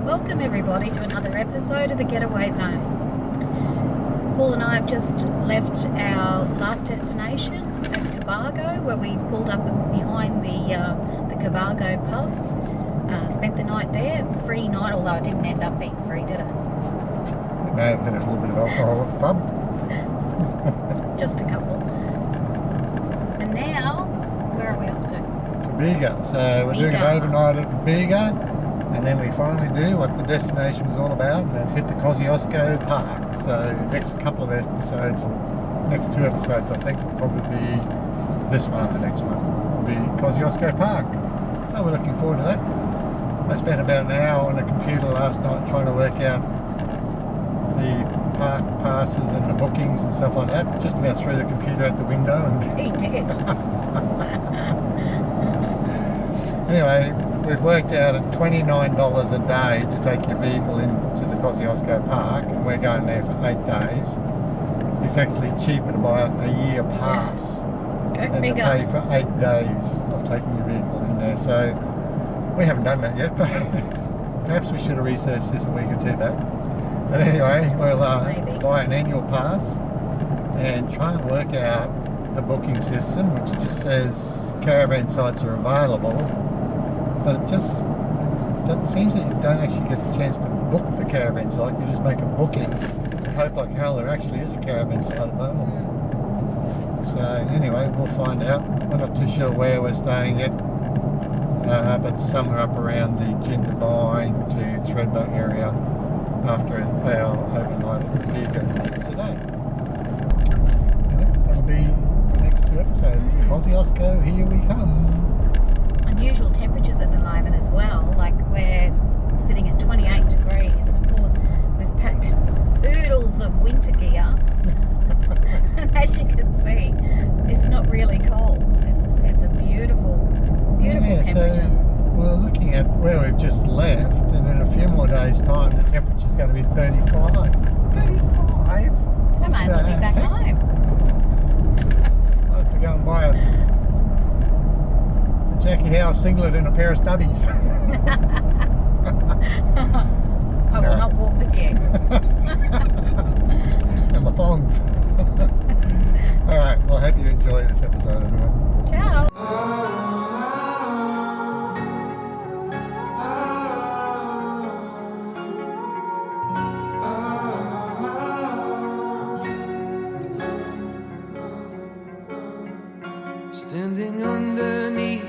Welcome everybody to another episode of the Getaway Zone. Paul and I have just left our last destination at Cabargo, where we pulled up behind the Cabargo pub. Spent the night there, free night, although it didn't end up being free, did it? We may have had a little bit of alcohol at the pub. Just a couple. And now, where are we off to? To Bega. So we're doing an overnight at Bega, and then we finally do what the destination was all about, and that's hit the Kosciuszko Park. So next couple of episodes, or next two episodes I think, will probably be this one and the next one will be Kosciuszko Park. So we're looking forward to that. I spent about an hour on the computer last night trying to work out the park passes and the bookings and stuff like that. Just about threw the computer out the window. And He did. Anyway, we've worked out at $29 a day to take your vehicle into the Kosciuszko Park, and we're going there for 8 days. It's actually cheaper to buy a year pass than to pay for 8 days of taking your vehicle in there. So we haven't done that yet, but perhaps we should have researched this a week or two back. But anyway, we'll buy an annual pass and try and work out the booking system, which just says caravan sites are available, but it seems that you don't actually get the chance to book the caravan site. You just make a booking and hope like hell there actually is a caravan site available. So anyway, we'll find out. We're not too sure where we're staying yet, but somewhere up around the Jindabyne to Thredbo area after our overnight at Bega today. Anyway, that'll be the next two episodes. Kosciuszko, here we come. Unusual temperatures at the moment as well. Like we're sitting at 28 degrees, and of course we've packed oodles of winter gear. And as you can see, it's not really cold. It's a beautiful temperature. So we're looking at where we've just left, and in a few more days' time the temperature's going to be 35. 35? We might as well be back home. I have to go and buy a Jackie Howe singlet and a pair of stubbies. I will not walk with you. And my thongs. Alright, well I hope you enjoy this episode, everyone. Ciao. Standing underneath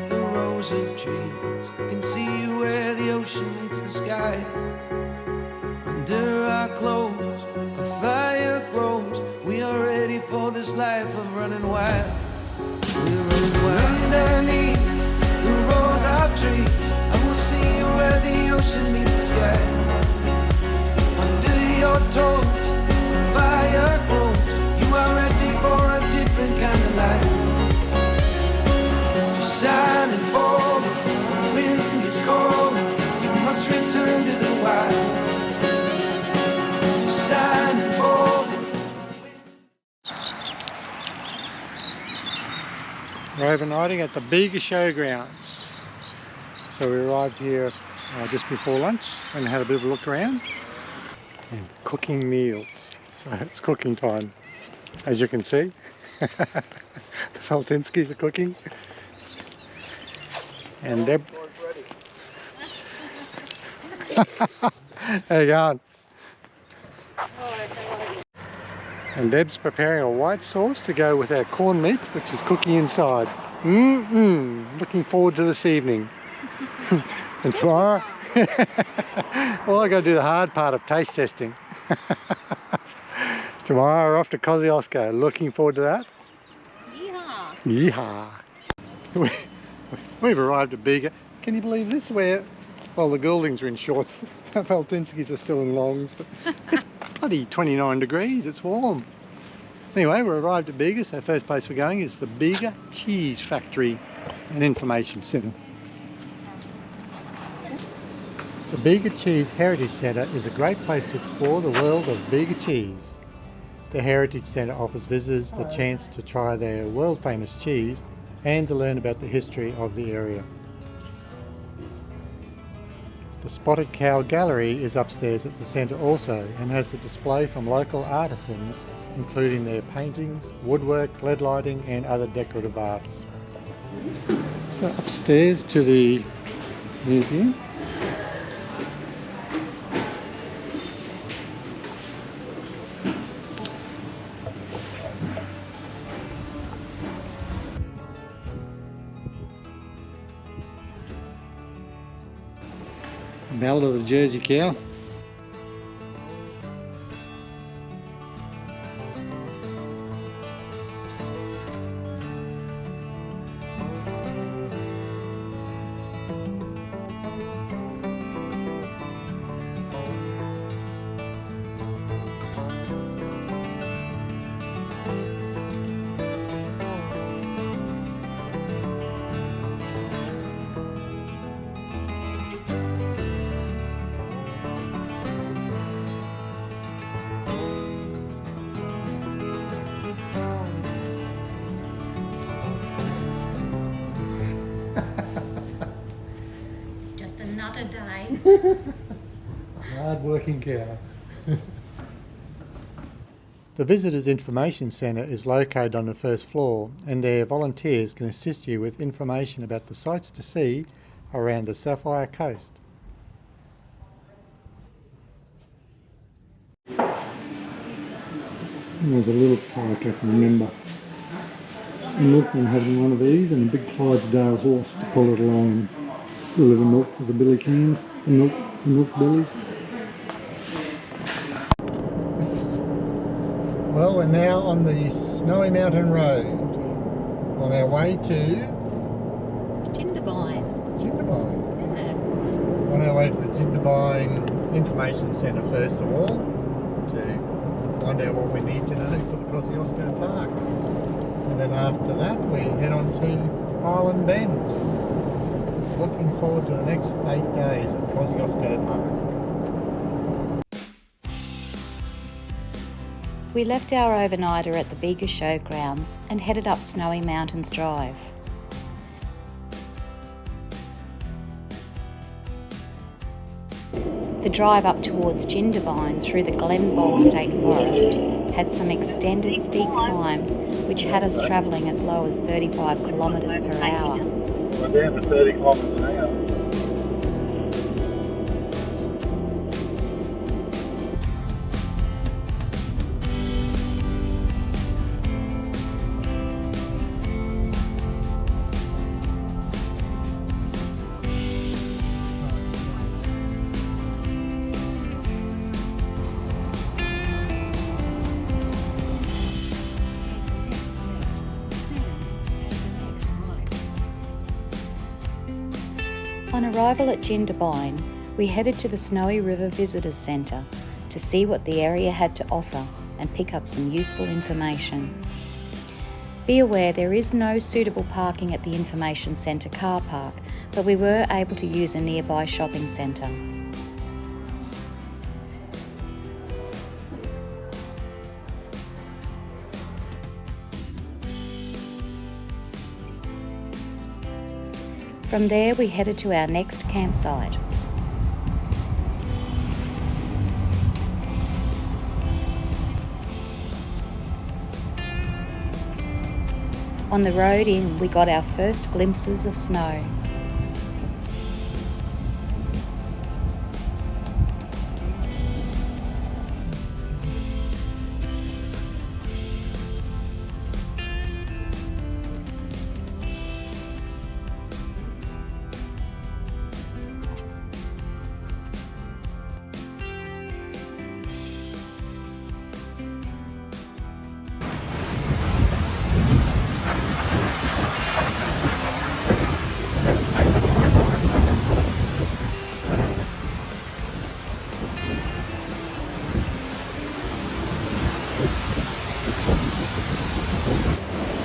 the rows of trees, I can see where the ocean meets the sky. Under our clothes, a fire grows. We are ready for this life of running wild. We're running wild. Underneath the rows of trees, I will see where the ocean meets the sky. Under your toes, a fire grows. You are ready for a different kind of life. Silent bold, the wind is cold. You must return to the wild. Silent bold. We're overnighting at the Bega Showgrounds. So we arrived here just before lunch and had a bit of a look around. And cooking meals. So it's cooking time, as you can see. The Faltinskis are cooking. And Deb. How you going? And Deb's preparing a white sauce to go with our corned meat, which is cooking inside. Looking forward to this evening. And tomorrow, well, I got to do the hard part of taste testing. Tomorrow we're off to Kosciuszko. Looking forward to that. Yeehaw! Yeehaw! We've arrived at Bega. Can you believe this? Where, well, the Gouldings are in shorts. The Faltinskis are still in longs, but it's bloody 29 degrees. It's warm. Anyway, we arrived at Bega, so first place we're going is the Bega Cheese Factory and Information Centre. The Bega Cheese Heritage Centre is a great place to explore the world of Bega cheese. The Heritage Centre offers visitors the chance to try their world-famous cheese and to learn about the history of the area. The Spotted Cow Gallery is upstairs at the centre also and has a display from local artisans, including their paintings, woodwork, LED lighting and other decorative arts. So upstairs to the museum. Ballad of the Jersey Cow. Just another day. Hard working cow. The Visitors Information Centre is located on the first floor and their volunteers can assist you with information about the sights to see around the Sapphire Coast. There's a little tyke I can remember. A milkman having one of these and a big Clydesdale horse to pull it along and deliver milk to the billy cans, the milk billies. Well, we're now on the Snowy Mountain Road on our way to Jindabyne. Jindabyne. Yeah. On our way to the Jindabyne Information Centre first of all to find out what we need to know for the Kosciuszko Park. And then after that we head on to Island Bend. Looking forward to the next 8 days at Kosciuszko Park. We left our overnighter at the Bega showgrounds and headed up Snowy Mountains Drive. The drive up towards Jindabyne through the Glenbog State Forest had some extended steep climbs which had us travelling as low as 35 kilometres per hour. We're down to 30 kilometres an hour. On arrival at Jindabyne, we headed to the Snowy River Visitors Centre to see what the area had to offer and pick up some useful information. Be aware there is no suitable parking at the Information Centre car park, but we were able to use a nearby shopping centre. From there we headed to our next campsite. On the road in, we got our first glimpses of snow.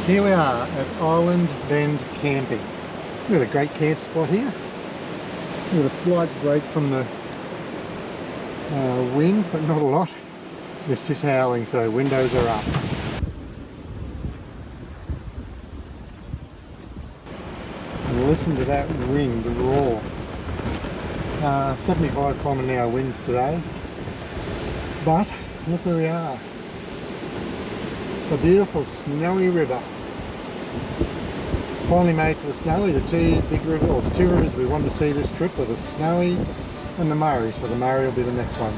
Here we are at Island Bend Camping. We've got a great camp spot here. We've got a slight break from the wind, but not a lot. It's just howling, so windows are up. And listen to that wind roar. 75 km/h winds today, but look where we are. The beautiful snowy river. Finally made to the Snowy. The two big rivers, or the two rivers we wanted to see this trip were the Snowy and the Murray, so the Murray will be the next one.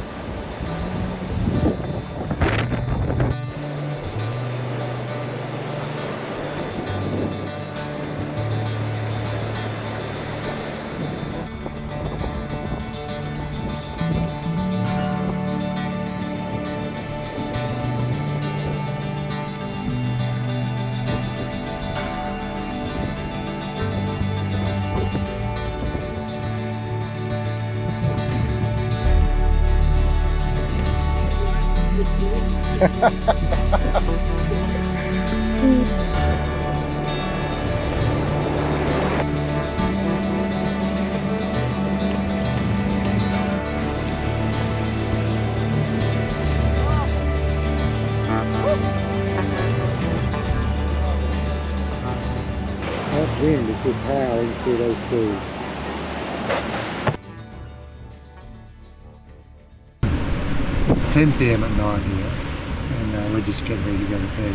That wind is just howling through those trees. It's 10 PM at night here, and we're just getting ready to go to bed.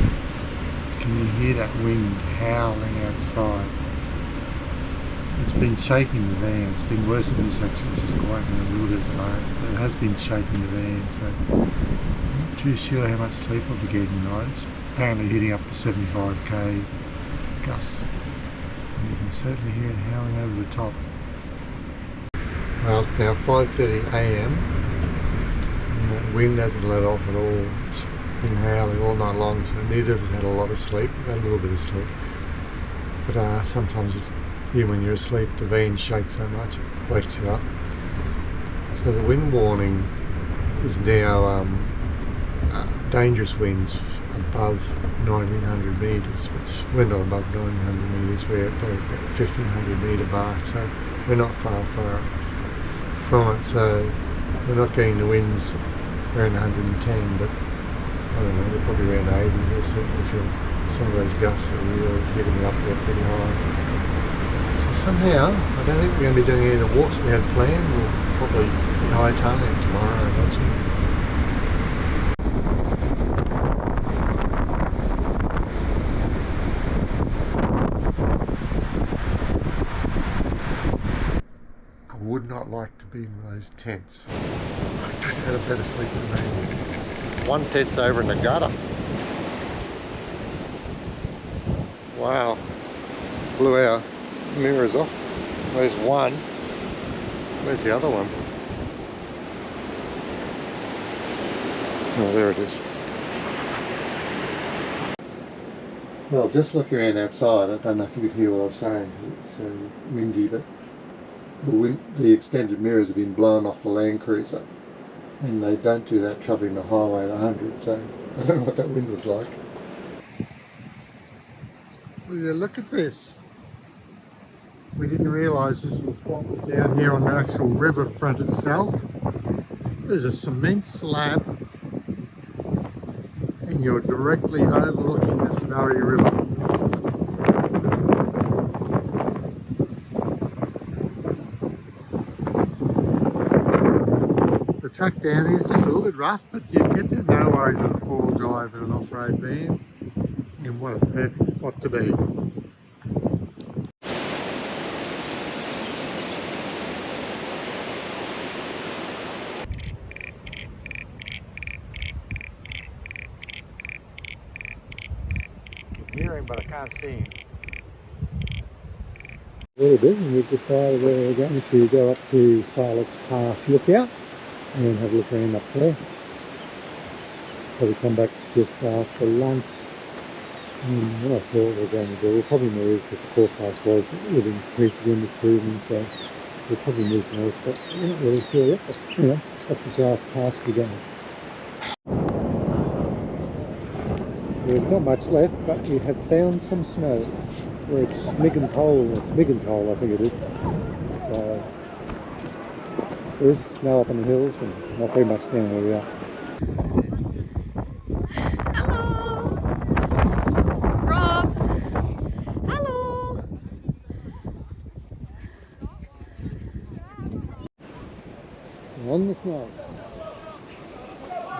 Can you hear that wind howling outside? It's been shaking the van. It's been worse than this actually. It's just quieting a little bit at the moment, but it has been shaking the van, so I'm not too sure how much sleep I'll be getting tonight. It's apparently hitting up to 75k gusts. You can certainly hear it howling over the top. Well, it's now 5:30 AM and the wind hasn't let off at all. It's been howling all night long, so neither of us had a lot of sleep. We've had a little bit of sleep. But sometimes even when you're asleep, the van shakes so much it wakes you up. So the wind warning is now dangerous winds above 1900 metres, which we're not above 1900 metres, we're at about 1500 metre mark, so we're not far from it, so we're not getting the winds around 110, but I don't know, they're probably around 80. We'll certainly feel some of those gusts are really hitting up there pretty high. So somehow, I don't think we're going to be doing any of the walks we had planned. We'll probably be hightailing tomorrow, I imagine. Would not like to be in those tents. I had a better sleep than me. One tent's over in the gutter. Wow. Blew our mirrors off. There's one. Where's the other one? Oh, there it is. Well, just looking around outside, I don't know if you could hear what I was saying because it's so windy, but the extended mirrors have been blown off the Land Cruiser, and they don't do that travelling the highway at 100, so I don't know what that wind was like. Well, yeah, look at this. We didn't realise this was what was down here on the actual river front itself. There's a cement slab and you're directly overlooking the Snowy River. The track down here is just a little bit rough, but you get there no worries with a four-wheel drive and an off-road van. And what a perfect spot to be. I can hear him, but I can't see him. Really big, and we've decided we're going to go up to Charlotte's Pass Lookout and have a look around up there. Probably come back just after lunch. What I thought we were going to do, we'll probably move because the forecast was it would increase again this evening, so we'll probably move to another spot. We're not really sure yet, but anyway, that's the Charlotte's Pass we're going. There's not much left, but we have found some snow. We're at Smiggin's Hole, I think it is. So there is snow up on the hills, and not very much down where we are. Hello, Rob. Hello. on the snow.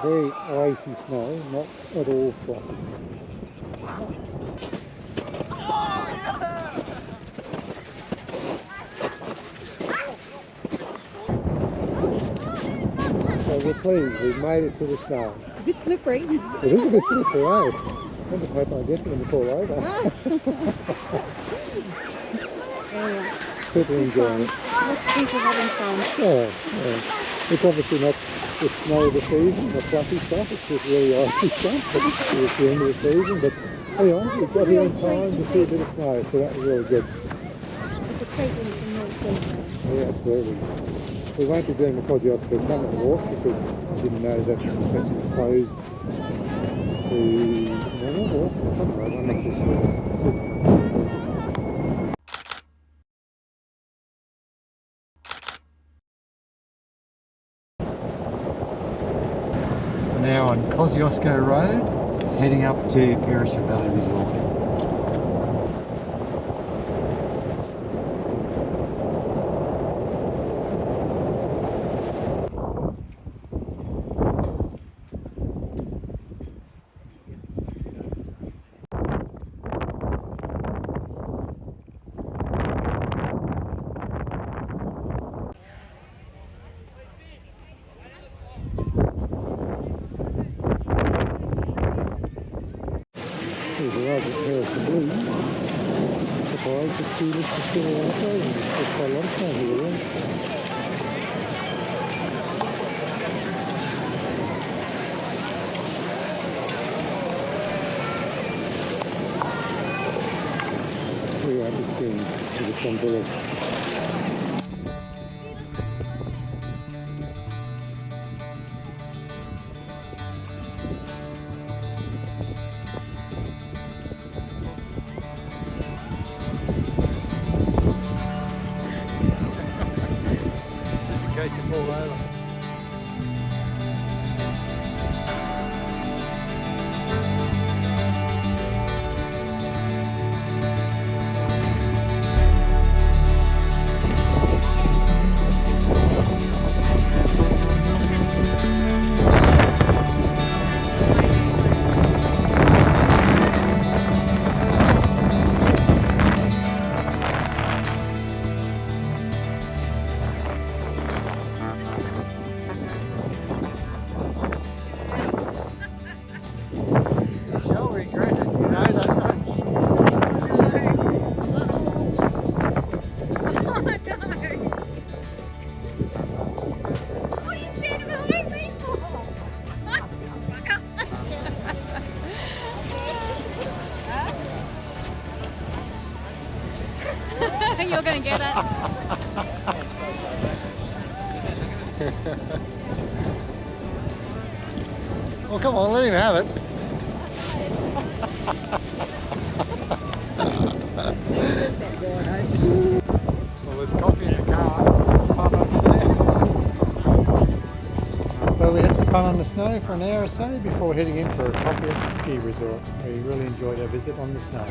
Very icy snow, not at all fluffy. So we're pleased, we've made it to the snow. It's a bit slippery. It is a bit slippery, eh? I just hope I get to them before over. People enjoying it. Lots of people having fun. Yeah. It's obviously not the snow of the season, the fluffy stuff, it's just really icy stuff, but it's the end of the season. But anyway, we've got here in time to see a bit of snow, so that was really good. It's a treat when you can North Queensland. Yeah, absolutely. We won't be doing the Kosciuszko Summit Walk because I didn't know that it's actually closed to normal walk or something. I'm not too sure. We're now on Kosciuszko Road, heading up to Perisher Valley Resort. We've arrived at Perisher Blue. Surprised the ski lifts are still alive though, and there's quite a lot of snow here around. We are just skiing with this gondola. In case you fall over. Shall regret it, you know that much. Oh no! What are you standing behind me for? You're going to get it. Well, come on, let him have it. Well, there's coffee in the car. Well, we had some fun on the snow for an hour or so before heading in for a coffee at the ski resort. We really enjoyed our visit on the snow.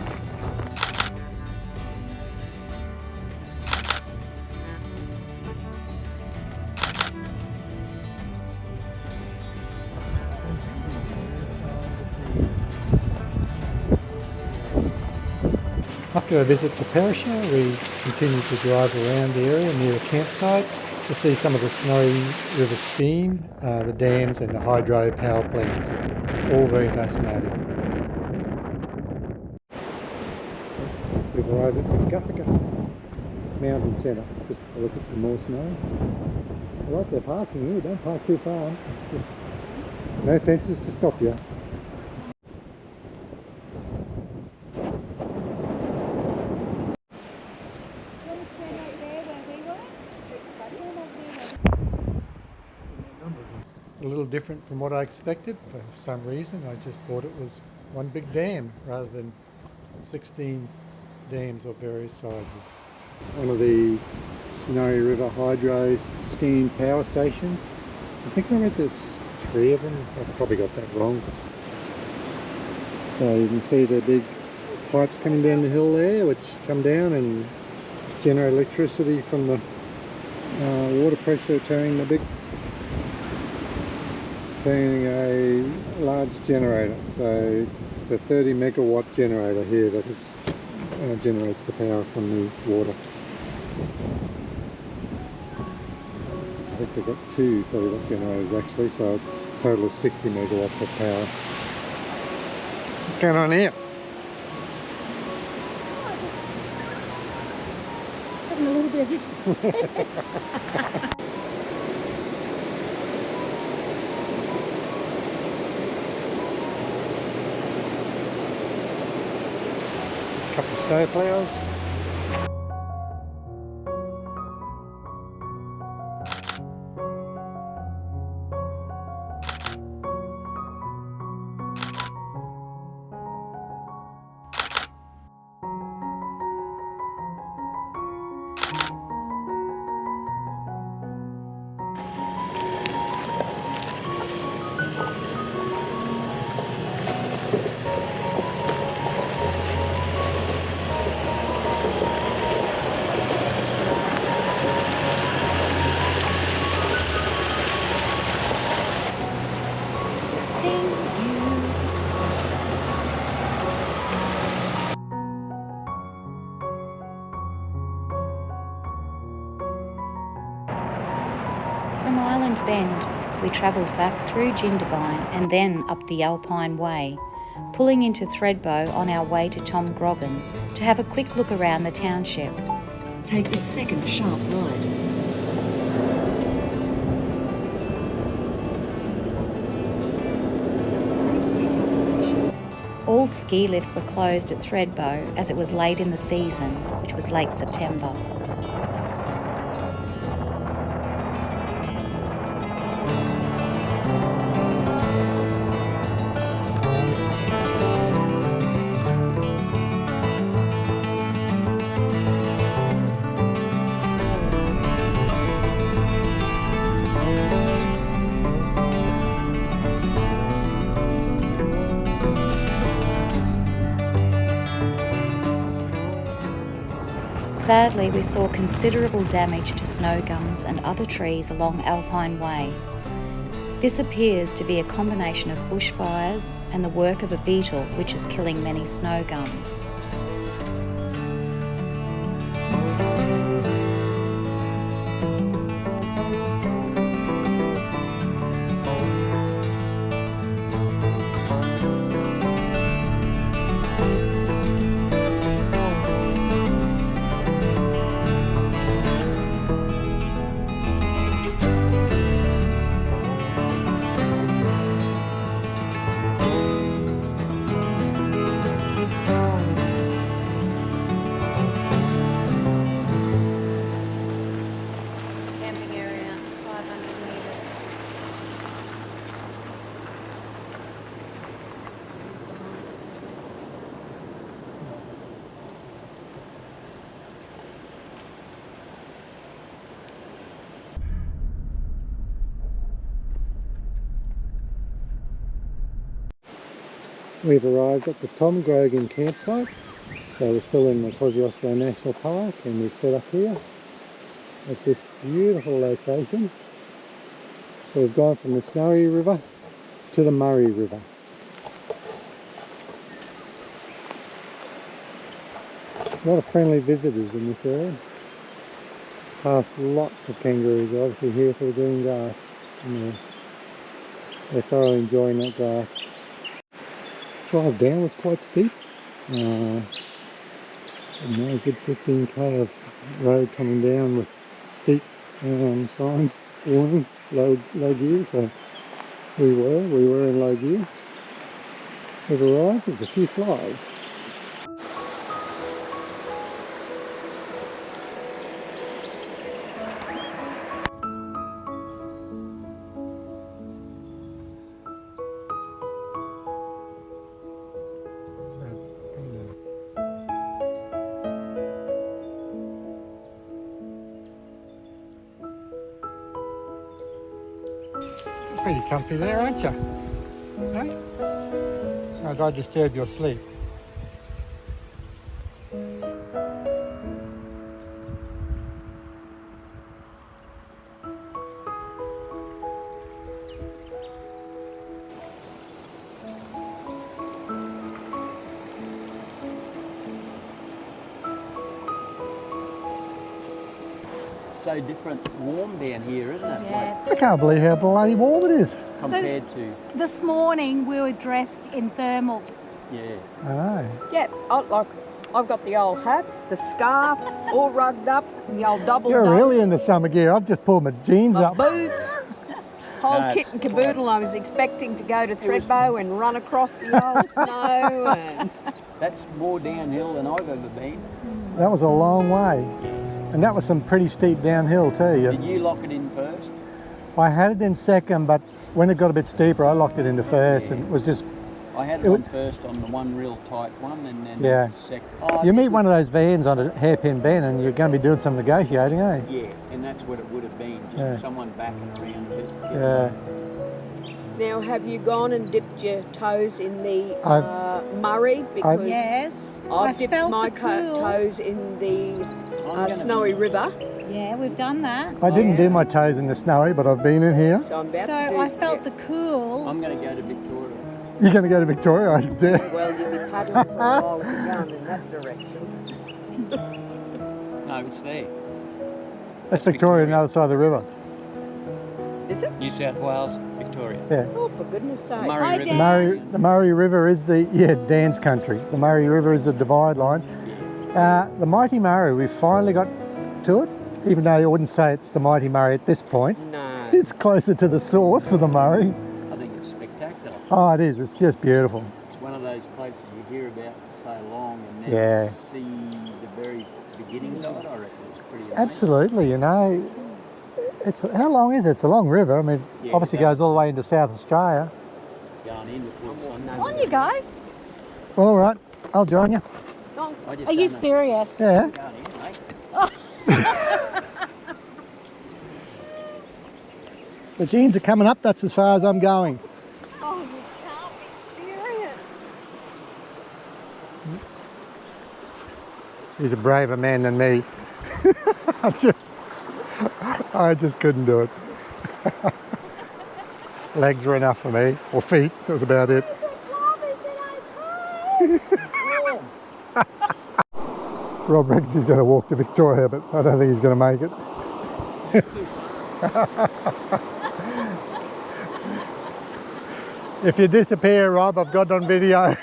After a visit to Perisher, we continued to drive around the area near the campsite to see some of the Snowy River skiing, the dams and the hydro power plants. All very fascinating. We've arrived at the Guthica Mountain Centre just to look at some more snow. I like their parking here, don't park too far. Just no fences to stop you. A little different from what I expected for some reason. I just thought it was one big dam rather than 16 dams of various sizes. One of the Snowy River Hydro's skiing power stations. I think I read there's 3 of them. I've probably got that wrong. So you can see the big pipes coming down the hill there, which come down and generate electricity from the water pressure turning a large generator. So it's a 30 megawatt generator here that is generates the power from the water. I think they've got 2 30 watt generators actually, so it's a total of 60 megawatts of power. What's going on here? Having a little bit of a Couple of snow plows. From Island Bend, we travelled back through Jindabyne and then up the Alpine Way, pulling into Thredbo on our way to Tom Groggin's to have a quick look around the township. Take the second sharp right. All ski lifts were closed at Thredbo as it was late in the season, which was late September. Sadly, we saw considerable damage to snow gums and other trees along Alpine Way. This appears to be a combination of bushfires and the work of a beetle which is killing many snow gums. We've arrived at the Tom Groggin campsite, so we're still in the Kosciuszko National Park, and we've set up here at this beautiful location. So we've gone from the Snowy River to the Murray River. A lot of friendly visitors in this area. Past lots of kangaroos, they're obviously here for the green grass, and they're thoroughly enjoying that grass. Drive down was quite steep. A good 15k of road coming down with steep signs warning low gear. So we were in low gear. We've arrived. There's a few flies. Pretty comfy there, aren't you? Hey? Or did I disturb your sleep? so different, warm down here, isn't it? Yeah, I can't believe how bloody warm it is. Compared to, this morning we were dressed in thermals. yeah. Oh. Yeah, I've got the old hat, the scarf, all rugged up, the old double You're dunks, really into summer gear. I've just pulled my jeans my up. boots, whole No, kit and caboodle. I was expecting to go to Thredbo and run across the old snow. And That's more downhill than I've ever been. That was a long way. And that was some pretty steep downhill too. Did you lock it in first? I had it in second, but when it got a bit steeper, I locked it into first, and it was just. I had It one would- first on the one real tight one, and then Yeah. second. Oh, I You think meet one of those vans on a hairpin bend, and you're going to be doing some negotiating, eh? Yeah, and that's what it would have been, just Yeah. someone backing around a bit. Yeah. now, have you gone and dipped your toes in the Murray? I've- Because Yes, I I've dipped felt my the cool. toes in the I'm gonna Snowy be- River, Yeah, we've done that. I didn't do my toes in the snowy, but I've been in here. so I'm about So to do. I felt the cool. I'm going to go to Victoria. You're going to go to Victoria, I dare. Well, you'll be paddling for a while if you're going in that direction. No, it's there. That's Victoria on the other side of the river. Is it? New South Wales, Victoria. Yeah. Oh, for goodness sake. Murray Hi, River. Dan. The Murray River is Dan's country. The Murray River is the divide line. The Mighty Murray, we've finally got to it, even though I wouldn't say it's the Mighty Murray at this point. No. It's closer to the source of the Murray. I think it's spectacular. Oh, it is. It's just beautiful. It's one of those places you hear about for so long and then Yeah. you see the very beginnings of it. I reckon it's pretty amazing. Absolutely, you know. It's how long is it? It's a long river. I mean, Yeah, obviously goes all the way into South Australia. Going in before Sunday. On you go. Well, all right, I'll join you. I just Are you don't know. serious? Yeah. Going in, mate. The jeans are coming up. That's as far as I'm going. Oh, you can't be serious. He's a braver man than me. I just couldn't do it. Legs were enough for me, or feet. That was about it. Rob reckons he's going to walk to Victoria, but I don't think he's going to make it. If you disappear, Rob, I've got it on video.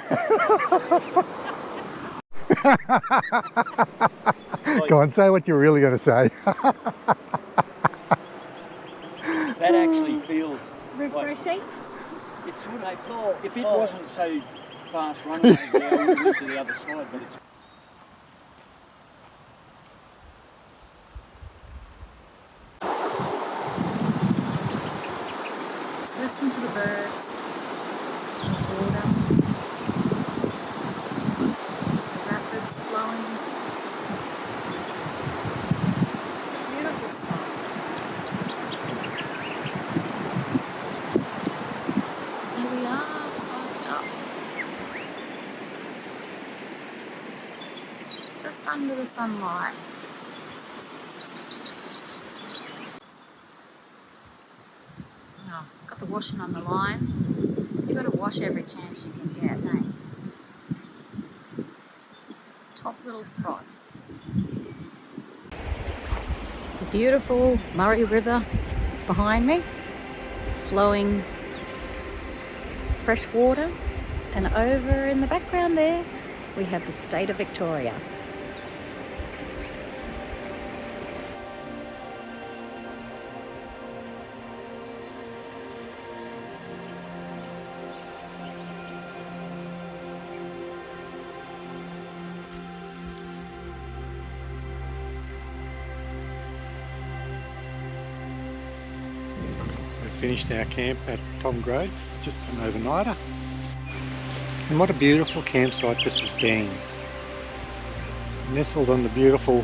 Go on, say what you're really going to say. That actually feels Refreshing. it's sort of, if it wasn't so fast running over there, I would have went to the other side, but it's Just listen to the birds. The water. The rapids flowing. It's a beautiful spot. Here we are, parked up. Just under the sunlight. Oh, got the washing on the line. You've got to wash every chance you can get, hey? It's a top little spot. The beautiful Murray River behind me, flowing fresh water, and over in the background there we have the state of Victoria. We finished our camp at Tom Groggin, just an overnighter. And what a beautiful campsite this has been. Nestled on the beautiful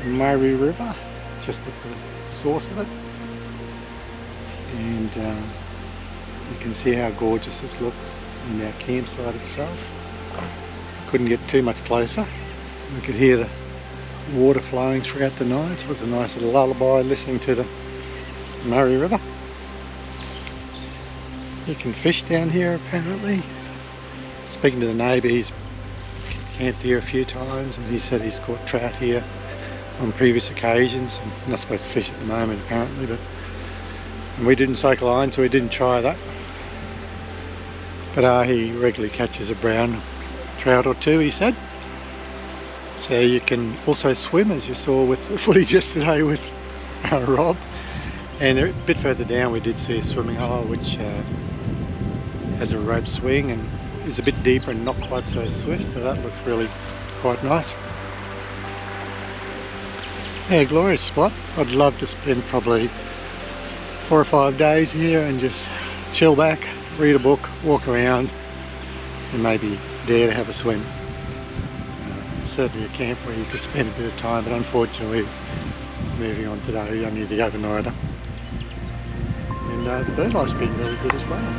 Murray River, just at the source of it. And you can see how gorgeous this looks in our campsite itself. Couldn't get too much closer. We could hear the water flowing throughout the night, so it was a nice little lullaby listening to the Murray River. You can fish down here apparently. Speaking to the neighbour, he's camped here a few times and he said he's caught trout here on previous occasions. I'm not supposed to fish at the moment apparently, but and we didn't soak a line, so we didn't try that. But he regularly catches a brown trout or two, he said. So you can also swim, as you saw with the footage yesterday with Rob. And a bit further down we did see a swimming hole which has a rope swing and is a bit deeper and not quite so swift, so that looks really quite nice. Yeah, glorious spot. I'd love to spend probably 4 or 5 days here and just chill back, read a book, walk around and maybe dare to have a swim. Certainly a camp where you could spend a bit of time, but unfortunately moving on today we only need the overnighter. And the bird life's been really good as well.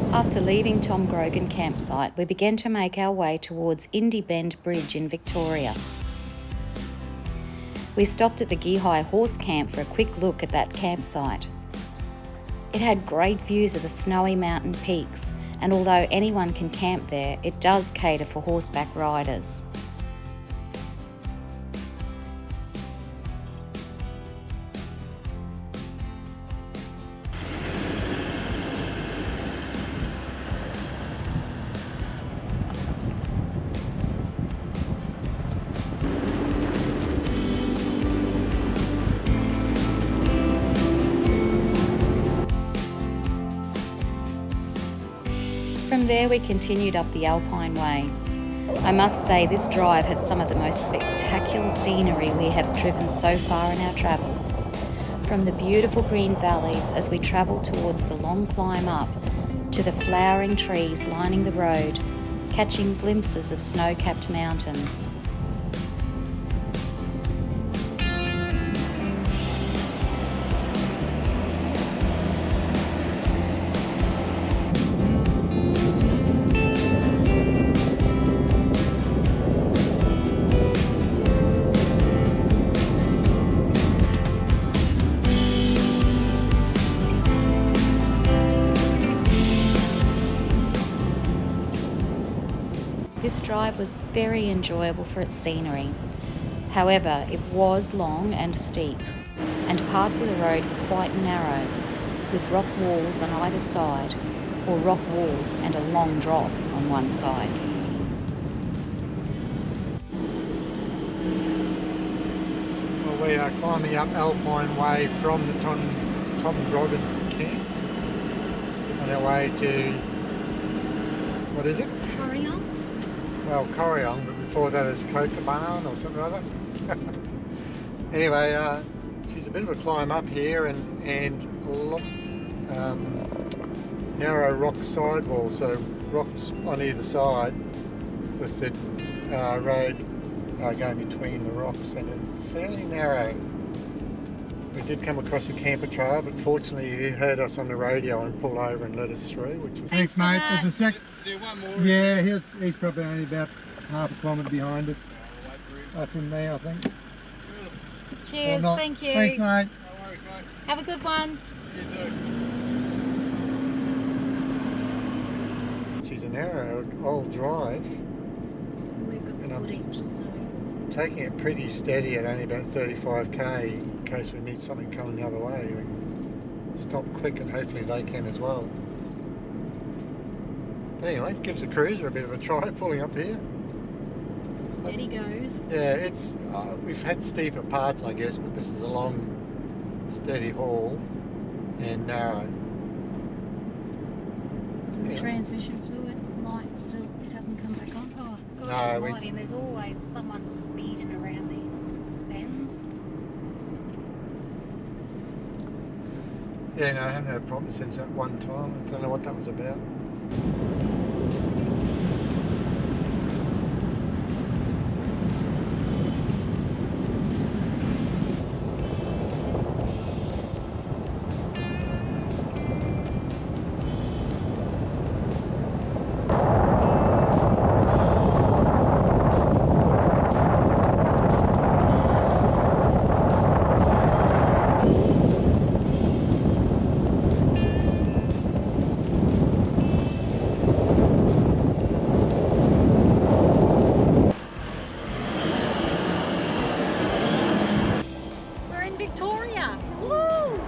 After leaving Tom Groggin campsite, we began to make our way towards Jindabyne Bridge in Victoria. We stopped at the Gihai Horse Camp for a quick look at that campsite. It had great views of the snowy mountain peaks, and although anyone can camp there, it does cater for horseback riders. From there we continued up the Alpine Way. I must say this drive had some of the most spectacular scenery we have driven so far in our travels. From the beautiful green valleys as we travelled towards the long climb up, to the flowering trees lining the road, catching glimpses of snow-capped mountains. This drive was very enjoyable for its scenery. However, it was long and steep, and parts of the road were quite narrow, with rock walls on either side, or rock wall and a long drop on one side. Well, we are climbing up Alpine Way from the Tom Groggin Camp on our way to, what is it? Well, Caravanning, but before that is Kosciuszko or something like that. Anyway, she's a bit of a climb up here and a lot narrow rock sidewall, so rocks on either side with the road going between the rocks, and it's fairly narrow. We did come across a camper trail, but fortunately he heard us on the radio and pulled over and let us through, which was... Thanks mate, there's a sec... Is there one more? Yeah, he's probably only about half a kilometre behind us. That's him there, I think. Cheers, thank you. Thanks mate. No worries, mate. Have a good one. You too. She's a narrow old drive. We've got the footage, so... Taking it pretty steady at only about 35k in case we meet something coming the other way. We can stop quick and hopefully they can as well. But anyway, it gives the cruiser a bit of a try pulling up here. Steady goes. Yeah, it's we've had steeper parts I guess, but this is a long steady haul and narrow. So the Yeah. transmission fluid might still, it hasn't come back on. Oh, gosh No, almighty, and there's always someone speeding around these bends. Yeah, no, I haven't had a problem since that one time. I don't know what that was about. We're in Victoria. Woo!